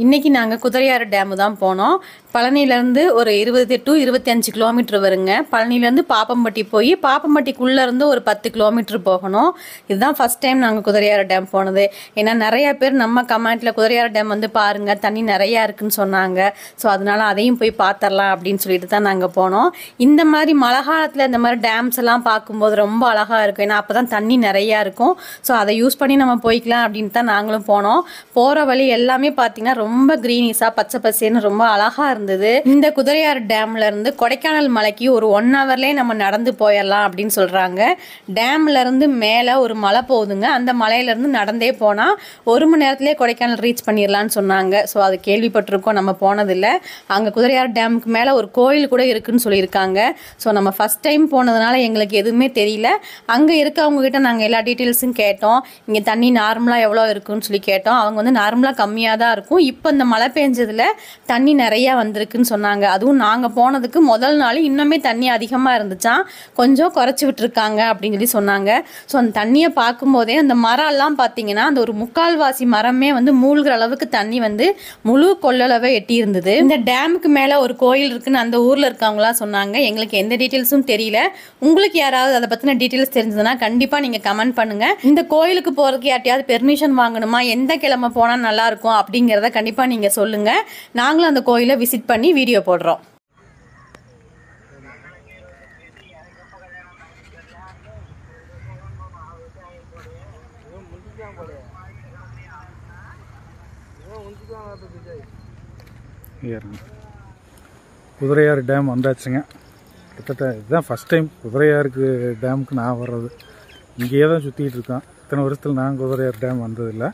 இன்றைக்கி நாங்கள் குதிரையாறு டேமு தான் போனோம். பழனியிலேருந்து ஒரு 20 to 25 கிலோமீட்டர் வருங்க. பழனியிலேருந்து பாப்பம்பட்டி போய் பாப்பம்பட்டிக்குள்ளேருந்து ஒரு 10 கிலோமீட்டர் போகணும். இதுதான் ஃபஸ்ட் டைம் நாங்கள் குதிரையாறு டேம் போனது. ஏன்னா நிறையா பேர் நம்ம கமெண்ட்டில் குதிரையாறு டேம் வந்து பாருங்கள், தண்ணி நிறையா இருக்குதுன்னு சொன்னாங்க. ஸோ அதனால் அதையும் போய் பார்த்துடலாம் அப்படின்னு சொல்லிட்டு தான் நாங்கள் போனோம். இந்த மாதிரி மழை காலத்தில் இந்த மாதிரி டேம்ஸ் எல்லாம் பார்க்கும்போது ரொம்ப அழகாக இருக்கும். ஏன்னா அப்போ தான் தண்ணி நிறையா இருக்கும். ஸோ அதை யூஸ் பண்ணி நம்ம போய்க்கலாம் அப்படின்ட்டு தான் நாங்களும் போனோம். போகிற வழி எல்லாமே பார்த்தீங்கன்னா ரொம்ப கிரீனிஸாக பச்சை பசேன்னு ரொம்ப அழகாக இருந்தது. இந்த குதிரையாறு டேம்ல இருந்து கொடைக்கானல் மலைக்கு ஒரு 1 ஹவர்லேயே நம்ம நடந்து போயிடலாம் அப்படின்னு சொல்கிறாங்க. டேம்ல இருந்து மேலே ஒரு மலை போகுதுங்க. அந்த மலையிலேருந்து நடந்தே போனால் 1 மணி நேரத்துலேயே கொடைக்கானல் ரீச் பண்ணிடலான்னு சொன்னாங்க. ஸோ அது கேள்விப்பட்டிருக்கோம், நம்ம போனதில்லை. அங்கே குதிரையாறு டேமுக்கு மேலே ஒரு கோயில் கூட இருக்குதுன்னு சொல்லியிருக்காங்க. ஸோ நம்ம ஃபஸ்ட் டைம் போனதுனால எங்களுக்கு எதுவுமே தெரியல. அங்கே இருக்கவங்ககிட்ட நாங்கள் எல்லா டீட்டெயில்ஸும் கேட்டோம். இங்கே தண்ணி நார்மலாக எவ்வளோ இருக்குன்னு சொல்லி கேட்டோம். அவங்க வந்து நார்மலாக கம்மியாக தான் இருக்கும், இப்போ இந்த மழை பெஞ்சதில் தண்ணி நிறையா வந்திருக்குன்னு சொன்னாங்க. அதுவும் நாங்கள் போனதுக்கு முதல் நாள் இன்னுமே தண்ணி அதிகமாக இருந்துச்சான், கொஞ்சம் குறைச்சி விட்டுருக்காங்க அப்படின்னு சொல்லி சொன்னாங்க. ஸோ அந்த தண்ணியை பார்க்கும்போதே அந்த மரம்லாம் பார்த்தீங்கன்னா அந்த ஒரு முக்கால்வாசி மரமே வந்து மூழ்கிற அளவுக்கு தண்ணி வந்து முழு கொள்ளளவை எட்டி இருந்தது. இந்த டேமுக்கு மேலே ஒரு கோயில் இருக்குன்னு அந்த ஊரில் இருக்கவங்களாம் சொன்னாங்க. எங்களுக்கு எந்த டீட்டெயில்ஸும் தெரியல. உங்களுக்கு யாராவது அதை பற்றின டீட்டெயில்ஸ் தெரிஞ்சதுன்னா கண்டிப்பாக நீங்கள் கமெண்ட் பண்ணுங்கள். இந்த கோயிலுக்கு போகிறதுக்கு யார்ட்டையாவது பெர்மிஷன் வாங்கணுமா, எந்த கிழமை போனால் நல்லாயிருக்கும் அப்படிங்கிறத கண்டிப்பாக நீங்கள் சொல்லுங்கள். நாங்களும் அந்த கோயிலை விசிட் பண்ணி வீடியோ போடுறோம். குதிரையாறு டேம் வந்தாச்சுங்க. கிட்டத்தட்ட இதுதான் ஃபஸ்ட் டைம் குதிரையாருக்கு டேமுக்கு நான் வர்றது. இங்கேயே தான் சுற்றிக்கிட்டு இருக்கோம். இத்தனை வருஷத்தில் நான் குதிரையாறு டேம் வந்ததில்லை.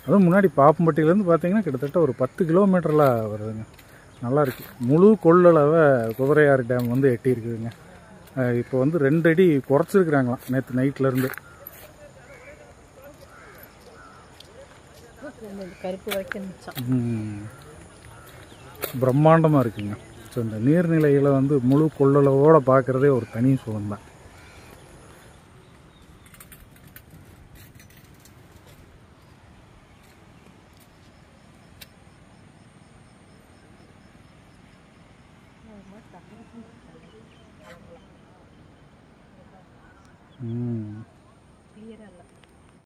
அதுவும் முன்னாடி பாப்பம்பட்டியிலேருந்து பார்த்தீங்கன்னா கிட்டத்தட்ட ஒரு 10 கிலோமீட்டரில் வருதுங்க. நல்லாயிருக்கு. முழு கொள்ளளவை குதிரையாறு டேம் வந்து எட்டி இருக்குதுங்க. இப்போ வந்து 2 அடி குறைச்சிருக்கிறாங்களாம் நேற்று நைட்லேருந்து. பிரம்மாண்டமாக இருக்குங்க. ஸோ இந்த நீர்நிலைகளை வந்து முழு கொள்ளளவோடு பார்க்குறதே ஒரு தனி சுகம்தான்.